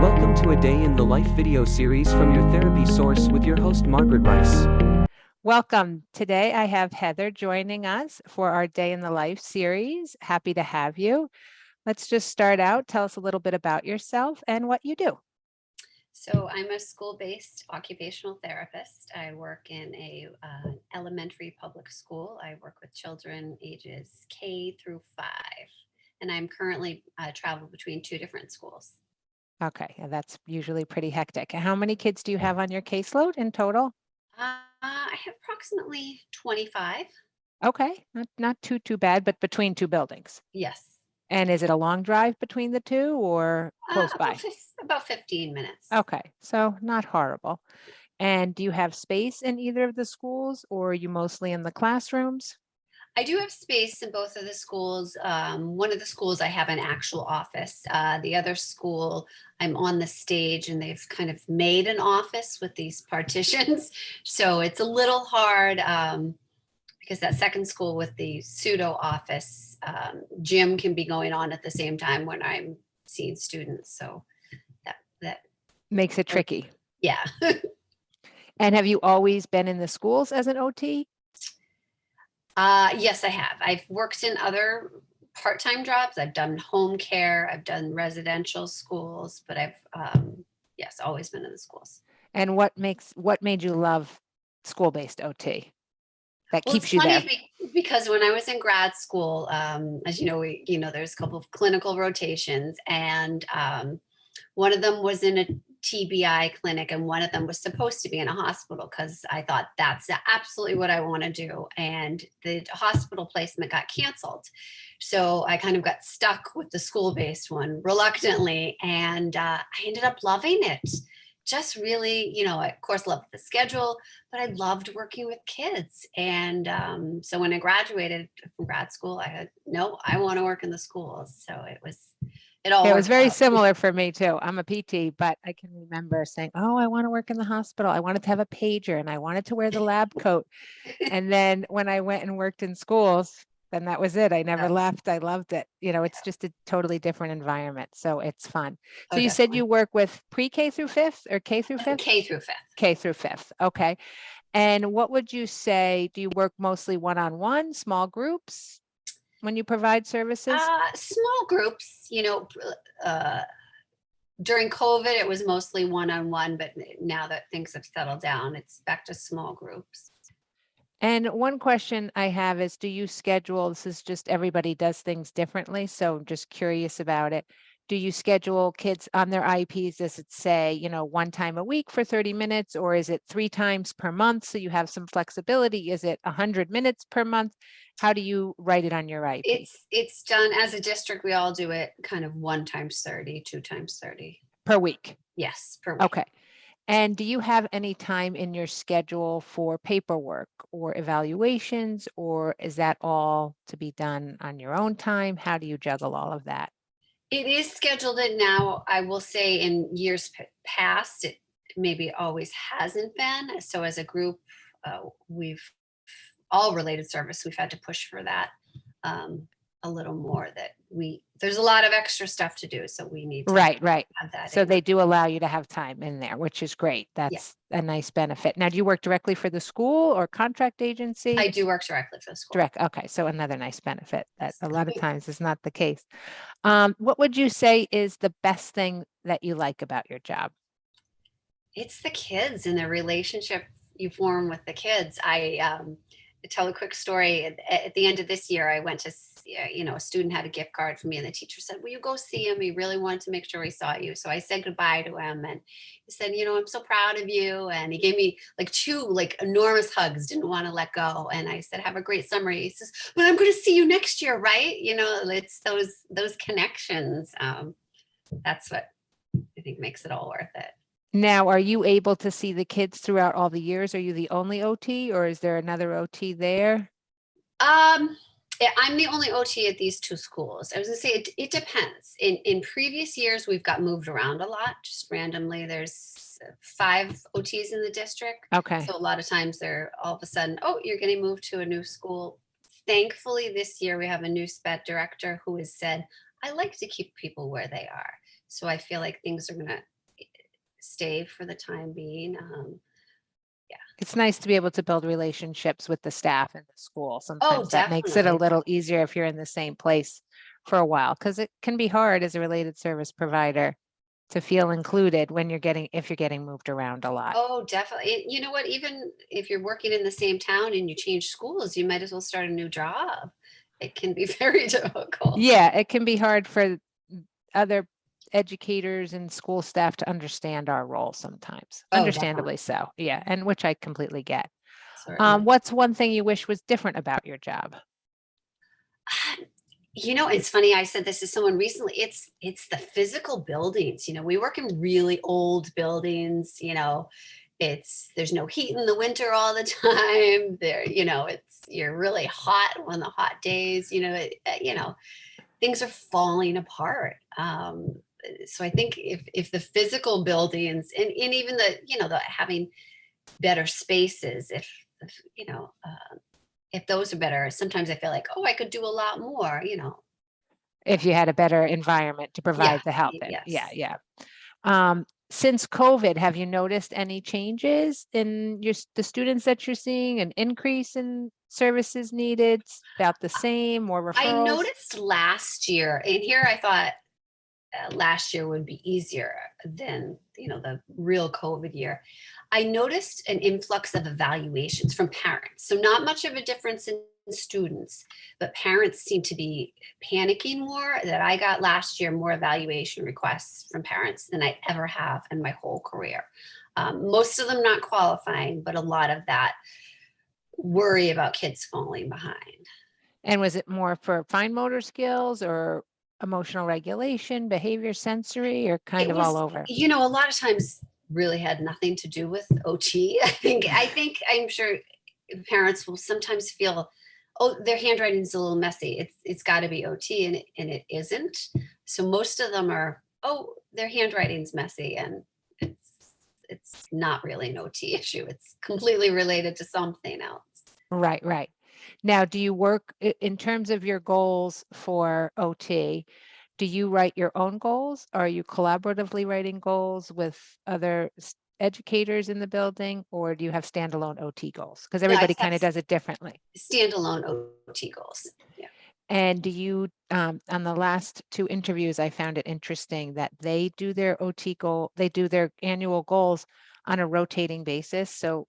Welcome to a day in the life video series from your therapy source with your host, Margaret Rice. Welcome. Today I have Heather joining us for our Day in the Life series. Happy to have you. Let's just start out. Tell us a little bit about yourself and what you do. So I'm a school-based occupational therapist. I work in a elementary public school. I work with children ages K through 5, and I'm currently travel between 2 different schools. Okay, and that's usually pretty hectic. How many kids do you have on your caseload in total? I have approximately 25. Okay, not too bad, but between two buildings. Yes, And is it a long drive between the two or close by? about 15 minutes. Okay, so not horrible. And do you have space in either of the schools or are you mostly in the classrooms? I do have space in both of the schools. One of the schools I have an actual office. The other school, I'm on the stage and they've kind of made an office with these partitions. So it's a little hard because that second school with the pseudo office, gym can be going on at the same time when I'm seeing students. So that Makes it tricky. yeah. And have you always been in the schools as an OT? Yes, I have. I've worked in other part-time jobs. I've done home care. I've done residential schools, but I've, yes, always been in the schools. And what made you love school-based OT that Well, it's keeps you there? funny because when I was in grad school, as you know, there's a couple of clinical rotations, and one of them was in a TBI clinic, and one of them was supposed to be in a hospital because I thought that's absolutely what I want to do. And the hospital placement got canceled. So I kind of got stuck with the school based one reluctantly. And I ended up loving it. Just really, I, of course, loved the schedule, but I loved working with kids. And so when I graduated from grad school, I had, no, I want to work in the schools. So it all It was worked very out. similar for me too. I'm a PT, but I can remember saying, "Oh, I want to work in the hospital. I wanted to have a pager and I wanted to wear the lab coat." And then when I went and worked in schools, then that was it. I never Yeah. left. I loved it. It's just a totally different environment. So it's fun. So Oh, you said definitely. you work with pre-K through fifth or K through fifth? K through 5th. K through fifth. Okay. And what would you say? Do you work mostly one-on-one, small groups when you provide services? Small groups, uh, during COVID, it was mostly one-on-one, but now that things have settled down, it's back to small groups. And one question I have is, do you schedule, this is just everybody does things differently, so I'm just curious about it. Do you schedule kids on their IEPs? Does it say, one time a week for 30 minutes, or is it 3 times per month? So you have some flexibility. Is it 100 minutes per month? How do you write it on your IEP? It's done as a district. We all do it kind of 1 times 30, 2 times 30. Per week? Yes, per week. Okay. And do you have any time in your schedule for paperwork or evaluations, or is that all to be done on your own time? How do you juggle all of that? It is scheduled in now. I will say in years past, it maybe always hasn't been. So as a group, we've all related service, we've had to push for that a little more. There's a lot of extra stuff to do, so we need to Right. have that. So in. they do allow you to have time in there, which is great. That's a nice benefit. Now, do you work directly for the school or contract agency? I do work directly for the school. Direct. Okay. So another nice benefit that a lot of times is not the case. What would you say is the best thing that you like about your job? It's the kids and the relationship you form with the kids. I tell a quick story. At the end of this year, I went to, a student had a gift card for me, and the teacher said, "Will you go see him? He really wanted to make sure he saw you." So I said goodbye to him, and he said, "I'm so proud of you." And he gave me like 2 enormous hugs. Didn't want to let go. And I said, "Have a great summer." He says, "But I'm going to see you next year, right?" It's those connections. That's what I think makes it all worth it. Now, are you able to see the kids throughout all the years? Are you the only OT or is there another OT there? I'm the only OT at these 2 schools. I was gonna say it depends. In previous years, we've got moved around a lot, just randomly. There's 5 OTs in the district. Okay. So a lot of times they're all of a sudden, oh, you're getting moved to a new school. Thankfully, this year we have a new SPED director who has said, I like to keep people where they are. So I feel like things are gonna stay for the time being. It's nice to be able to build relationships with the staff in the school. Oh, Sometimes that makes it a definitely. little easier if you're in the same place for a while, because it can be hard as a related service provider to feel included when if you're getting moved around a lot. Oh, definitely. You know what? Even if you're working in the same town and you change schools, you might as well start a new job. It can be very difficult. Yeah, it can be hard for other educators and school staff to understand our role sometimes, Oh, definitely. understandably so. Yeah, and which I completely get. Certainly. What's one thing you wish was different about your job? You know, it's funny. I said this to someone recently. It's the physical buildings. You know, we work in really old buildings. You know, there's no heat in the winter all the time. You're really hot on the hot days. Things are falling apart. So I think if the physical buildings and even the having better spaces, if those are better, sometimes I feel like, oh, I could do a lot more. If you had a better environment to Yeah. provide the help in. Yeah, Yes. yeah. Since COVID, have you noticed any changes in the students that you're seeing, an increase in services needed, about the same, more I referrals? noticed last year, and here I thought last year would be easier than the real COVID year. I noticed an influx of evaluations from parents. So not much of a difference in students, but parents seem to be panicking more. That I got last year more evaluation requests from parents than I ever have in my whole career. Most of them not qualifying, but a lot of that worry about kids falling behind. And was it more for fine motor skills or emotional regulation, behavior, sensory, or kind It of all was, over? a lot of times really had nothing to do with OT. I'm sure parents will sometimes feel, oh, their handwriting is a little messy. It's got to be OT, and it isn't. So most of them are, oh, their handwriting's messy, and it's not really an OT issue. It's completely related to something else. Right, right. Now, do you work in terms of your goals for OT? Do you write your own goals? Or are you collaboratively writing goals with other educators in the building, or do you have standalone OT goals? Because No, I everybody just have kind of does it differently. standalone OT goals. Yeah. And do you, on the last two interviews, I found it interesting that they do their they do their annual goals on a rotating basis. So,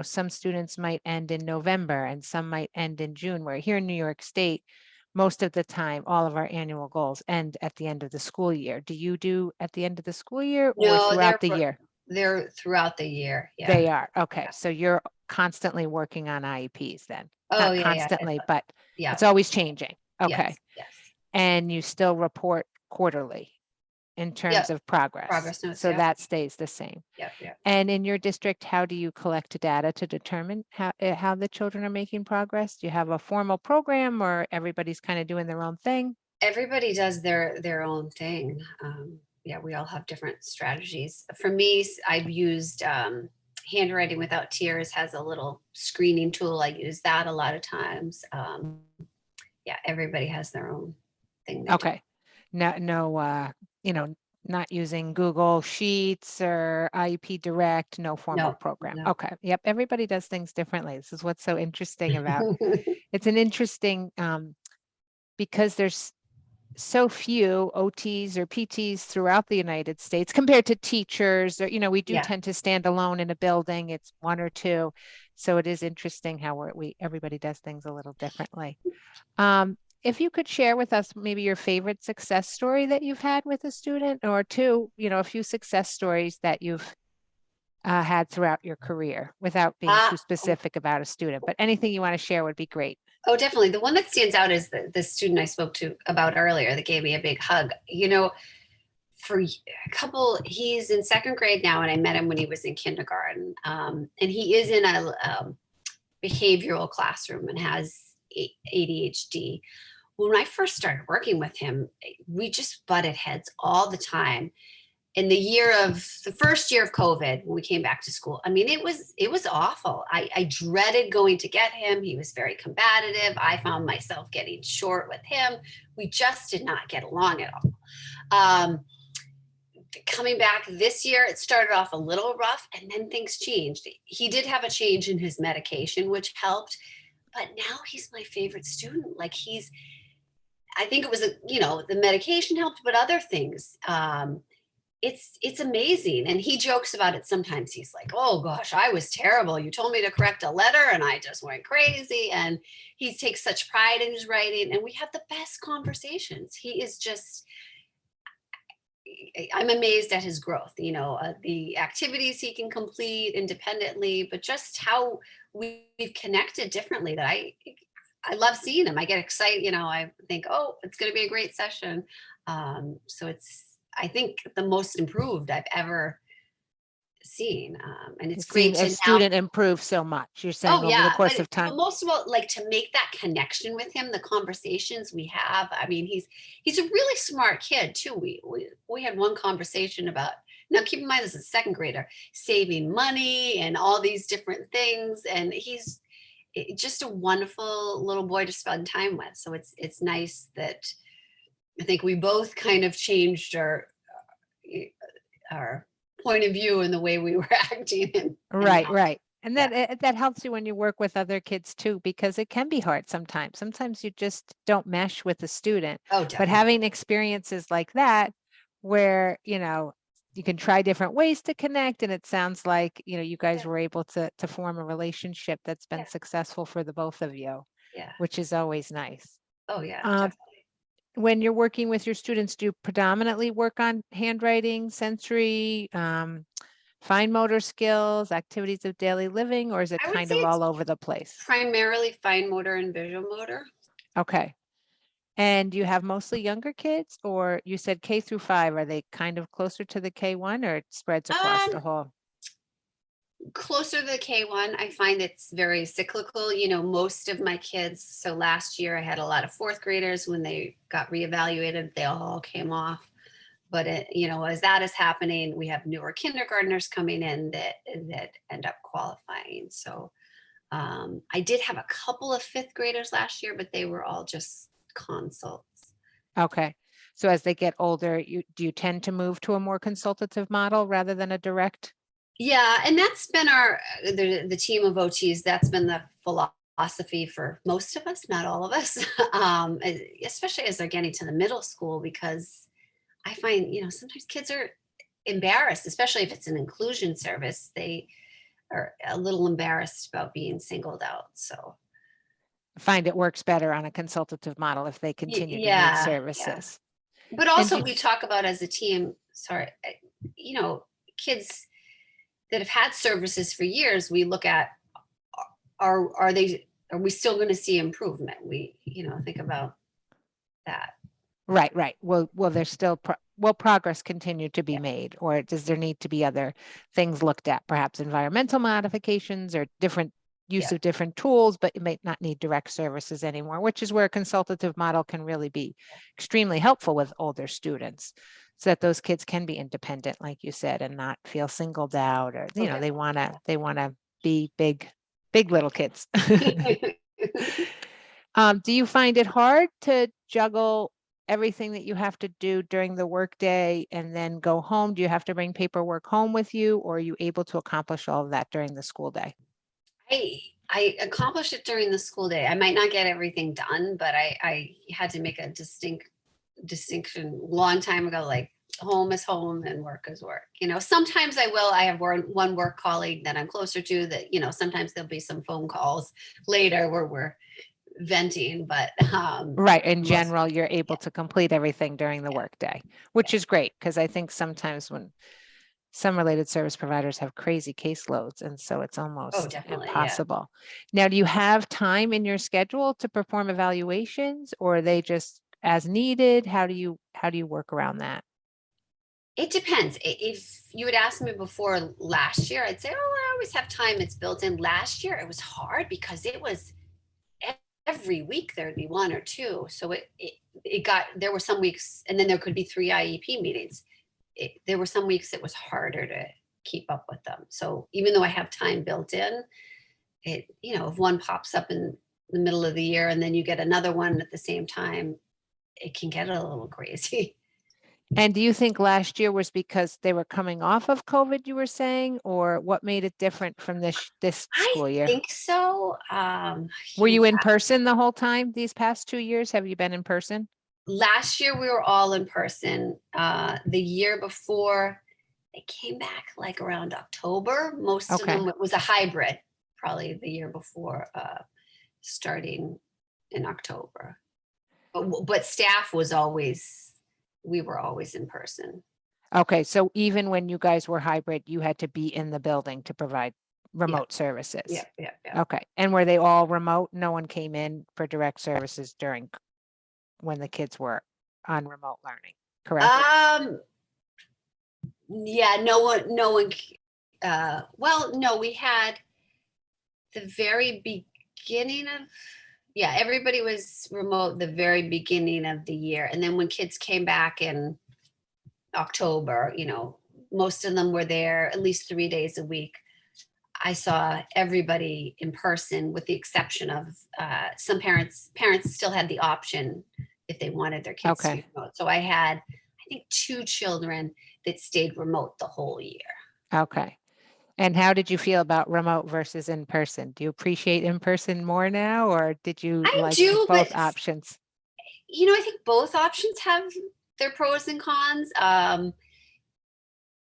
some students might end in November and some might end in June, where here in New York State, most of the time, all of our annual goals end at the end of the school year. Do you do at the end of the school year or No, throughout the year? they're throughout the year. Yeah. They are. Okay. So you're constantly working on IEPs then? Oh, Not yeah, yeah. constantly, but Yeah. it's always changing. Okay. Yes. Yes. And you still report quarterly in terms Yep. of progress. Progress notes. So Yeah. that stays the same. Yep. Yep. And in your district, how do you collect data to determine how the children are making progress? Do you have a formal program or everybody's kind of doing their own thing? Everybody does their own thing. Yeah, we all have different strategies. For me, I've used handwriting without tears has a little screening tool. I use that a lot of times. Yeah, everybody has their own thing they do. Okay. No, not using Google Sheets or IEP Direct, no formal No, program. no. Okay. Yep. Everybody does things differently. This is what's so interesting about it's an interesting because there's so few OTs or PTs throughout the United States compared to teachers, or, we do Yeah. tend to stand alone in a building. It's one or two. So it is interesting how everybody does things a little differently. If you could share with us maybe your favorite success story that you've had with a student, or two, a few success stories that you've had throughout your career without being too Uh, specific about a student, but anything you want to share would be great. oh, definitely. The one that stands out is the student I spoke to about earlier that gave me a big hug. For a couple, he's in second grade now, and I met him when he was in kindergarten. And he is in a behavioral classroom and has ADHD. When I first started working with him, we just butted heads all the time. In the first year of COVID, when we came back to school, I mean, it was awful. I dreaded going to get him. He was very combative. I found myself getting short with him. We just did not get along at all. coming back this year, it started off a little rough and then things changed. He did have a change in his medication, which helped, but now he's my favorite student. Like I think it was, the medication helped, but other things. It's amazing. And he jokes about it sometimes. He's like, oh gosh, I was terrible. You told me to correct a letter and I just went crazy. And he takes such pride in his writing. And we have the best conversations. He is just, I'm amazed at his growth, the activities he can complete independently, but just how we've connected differently that I love seeing him. I get excited, I think, oh, it's going to be a great session. So it's, I think, the most improved I've ever seen. And it's You've seen great a to now. student improve so much, you're saying, Oh over the yeah, course but of time. most of all, like to make that connection with him, the conversations we have. I mean, he's a really smart kid too. We had one conversation about, now keep in mind this is a second grader, saving money and all these different things, and he's just a wonderful little boy to spend time with. So it's nice that I think we both kind of changed our point of view in the way we were acting. Right. And that helps you when you work with other kids too, because it can be hard sometimes. Sometimes you just don't mesh with the student. Oh, But definitely. having experiences like that, where, you can try different ways to connect. And it sounds like, you guys were able to form a relationship that's been successful for the both of you, Yeah. which is always nice. Oh yeah, definitely. When you're working with your students, do you predominantly work on handwriting, sensory, fine motor skills, activities of daily living, or is it I would kind say of it's all over the place? primarily fine motor and visual motor. Okay. And you have mostly younger kids, or you said K through 5, are they kind of closer to the K1 or it spreads across the whole? Closer to the K1, I find it's very cyclical. Most of my kids, so last year I had a lot of fourth graders. When they got reevaluated, they all came off. But as that is happening, we have newer kindergartners coming in that end up qualifying. So I did have a couple of fifth graders last year, but they were all just consults. Okay. So as they get older, do you tend to move to a more consultative model rather than a direct? Yeah, and that's been the team of OTs. That's been the philosophy for most of us, not all of us, especially as they're getting to the middle school, because I find, sometimes kids are embarrassed, especially if it's an inclusion service. They are a little embarrassed about being singled out. So Find it works better on a consultative model if they continue to need yeah. services. But also we talk about as a team, kids that have had services for years, we look at, are we still going to see improvement? We, think about that. Right. Will there's still, will progress continue to be made, or does there need to be other things looked at, perhaps environmental modifications or different use of different tools, but you may not need direct services anymore, which is where a consultative model can really be extremely helpful with older students, so that those kids can be independent, like you said, and not feel singled out, or, they want to be big little kids. Do you find it hard to juggle everything that you have to do during the workday and then go home? Do you have to bring paperwork home with you, or are you able to accomplish all of that during the school day? I accomplished it during the school day. I might not get everything done, but I had to make a distinction long time ago, like home is home and work is work. Sometimes I have one work colleague that I'm closer to that, sometimes there'll be some phone calls later where we're venting, but right, in general, you're able to complete everything during the workday, which is great, because I think sometimes when some related service providers have crazy caseloads, and so it's almost impossible. Now, do you have time in your schedule to perform evaluations, or are they just as needed? How do you work around that? It depends. If you had asked me before last year, I'd say, oh, I always have time. It's built in. Last year, it was hard because it was every week there'd be one or two. So there were some weeks, and then there could be 3 IEP meetings. There were some weeks it was harder to keep up with them. So even though I have time built in, if one pops up in the middle of the year and then you get another one at the same time, it can get a little crazy. And do you think last year was because they were coming off of COVID, you were saying, or what made it different from this I school year? think so. Were you in person the whole time these past 2 years? Have you been in person? Last year we were all in person. The year before, they came back like around October. Most of Okay. them, it was a hybrid, probably the year before, starting in October. But staff was always, we were always in person. Okay. So even when you guys were hybrid, you had to be in the building to provide Yeah, remote services. yeah. Okay. And were they all remote? No one came in for direct services during when the kids were on remote learning, correct? Yeah, no one, well, no, we had the very beginning of, yeah, everybody was remote the very beginning of the year. And then when kids came back in October, most of them were there at least 3 days a week. I saw everybody in person with the exception of some parents. Parents still had the option if they wanted their kids to be remote. So I had, I think, 2 children that stayed remote the whole year. Okay. And how did you feel about remote versus in person? Do you appreciate in person more now, or did you I like do, both but options? I think both options have their pros and cons.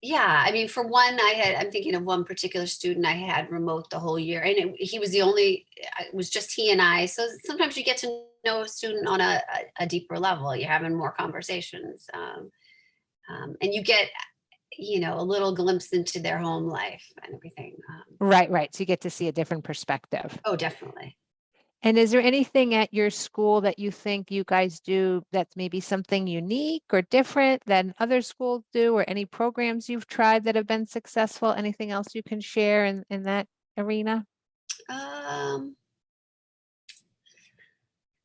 Yeah, I mean, for one, I'm thinking of one particular student I had remote the whole year, and he was the only, it was just he and I. So sometimes you get to know a student on a deeper level. You're having more conversations, and you get, a little glimpse into their home life and everything. Right. So you get to see a different perspective. Oh, definitely. And is there anything at your school that you think you guys do that's maybe something unique or different than other schools do, or any programs you've tried that have been successful? Anything else you can share in that arena? Um,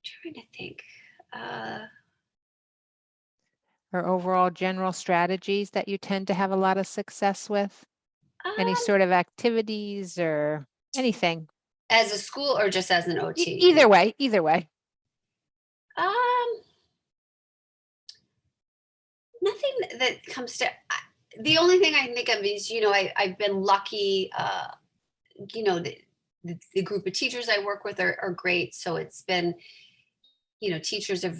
Trying to think. Uh, Or overall general strategies that you tend to have a lot of success with? Any um, sort of activities or anything? as a school or just as an OT? Either way, either way. Um, Nothing that comes to. The only thing I can think of is, I've been lucky. The group of teachers I work with are great. So it's been, teachers of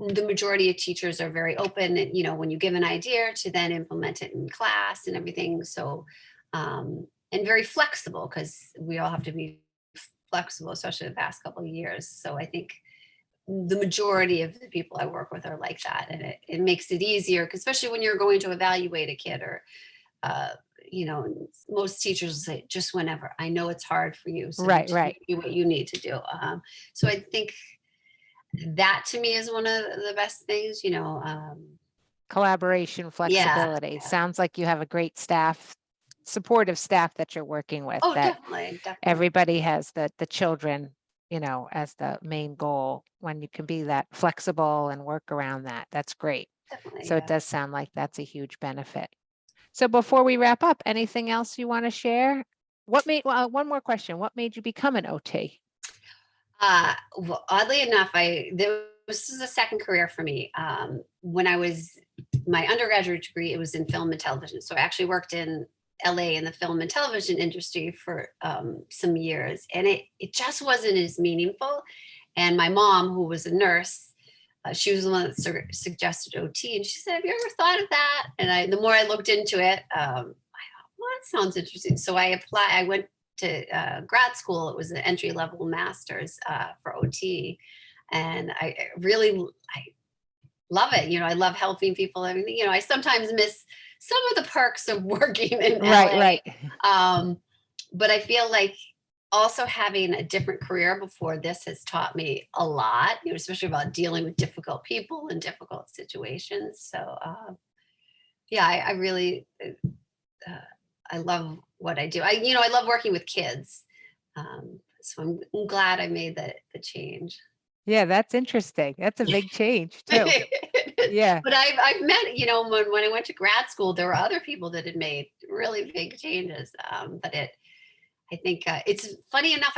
the majority of teachers are very open, and when you give an idea to then implement it in class and everything. So, and very flexible, because we all have to be flexible, especially the past couple of years. So I think the majority of the people I work with are like that, and it makes it easier, especially when you're going to evaluate a kid, or uh, most teachers say just whenever. I know it's hard for you, so you Right, just right. do what you need to do. So I think that to me is one of the best things. Collaboration, Yeah. flexibility. Sounds like you have a great staff, supportive staff that you're working with, Oh, that definitely. everybody has the children, as the main goal. When you can be that flexible and work around that, that's great. Definitely. So it Yeah. does sound like that's a huge benefit. So before we wrap up, anything else you want to share? One more question. What made you become an OT? Well, oddly enough, this is a second career for me. When I was my undergraduate degree, it was in film and television. So I actually worked in LA in the film and television industry for some years, and it just wasn't as meaningful. And my mom, who was a nurse, she was the one that suggested OT, and she said, "Have you ever thought of that?" And the more I looked into it, I thought, well, that sounds interesting. So I applied. I went to grad school. It was an entry level master's for OT, and I love it. I love helping people. I mean, I sometimes miss some of the perks of working in Right, LA, right. but I feel like also having a different career before this has taught me a lot, especially about dealing with difficult people and difficult situations. So yeah, I really I love what I do. I love working with kids. So I'm glad I made the change. Yeah, that's interesting. That's a big change too. Yeah. But I've met, when I went to grad school, there were other people that had made really big changes. But I think it's funny enough.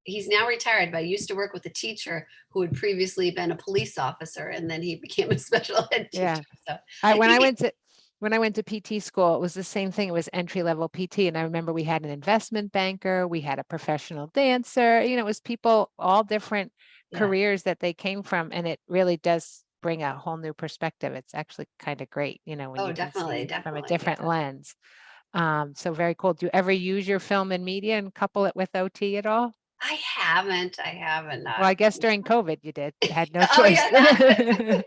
he's now retired, but I used to work with a teacher who had previously been a police officer, and then he became a special ed teacher. Yeah. So When I think went to PT school, it was the same thing. It was entry level PT. And I remember we had an investment banker, we had a professional dancer, it was people, all different Yeah. careers that they came from. And it really does bring a whole new perspective. It's actually kind of great, when Oh, you can definitely, see from a definitely. different Yeah. lens. So very cool. Do you ever use your film and media and couple it with OT at all? I haven't. Well, I guess during COVID you did. You had no Oh choice. yeah, that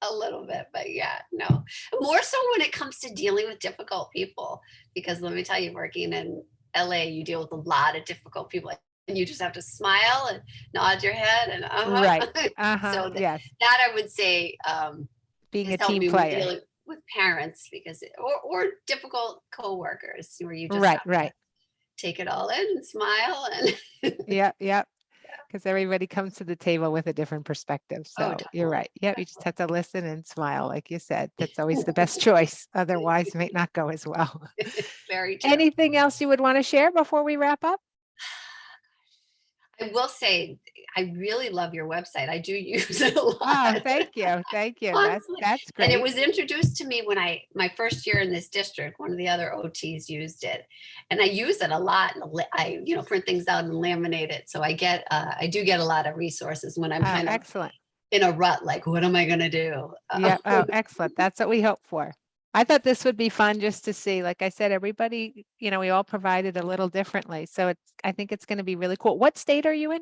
a little bit, but yeah, no. More so when it comes to dealing with difficult people, because let me tell you, working in LA, you deal with a lot of difficult people, and you just have to smile and nod your head and Right. So Yes. that I would say Being has a helped team me with player. dealing with parents because or difficult coworkers where you just Right, have to right. take it all in and smile and Yep, yep. Because everybody comes to the table with a different perspective. oh, So you're definitely. right. Yep, you just have to listen and smile, like you said. That's always the best choice. Otherwise, it might not go as well. Very true. Anything else you would want to share before we wrap up? I will say, I really love your website. I do use it a Oh, lot. thank you. Thank you. Constantly. That's And it great. was introduced to me when my first year in this district, one of the other OTs used it. And I use it a lot. And I, print things out and laminate it. So I do get a lot of resources when I'm Oh, kind of excellent. in a rut, like, what am I going to do? Yeah. Oh, excellent. That's what we hope for. I thought this would be fun just to see. Like I said, everybody, we all provided a little differently. So I think it's going to be really cool. What state are you in?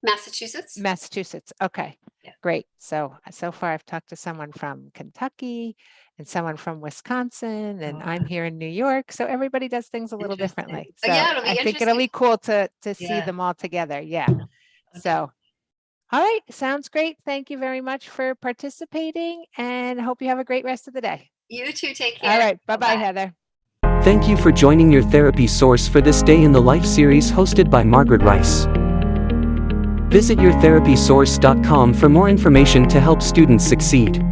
Massachusetts. Massachusetts. Okay, Yeah. great. So far I've talked to someone from Kentucky and someone from Wisconsin, and I'm here in New York. So everybody does things a little Interesting. differently. Oh, So yeah, it'll be I think it'll interesting. be cool to see Yeah. them all together. Yeah. Okay. So, all right. Sounds great. Thank you very much for participating, and hope you have a great rest of the day. You too. Take care. All right. Bye-bye, Bye-bye. Heather. Thank you for joining your therapy source for this Day in the Life series hosted by Margaret Rice. Visit yourtherapysource.com for more information to help students succeed.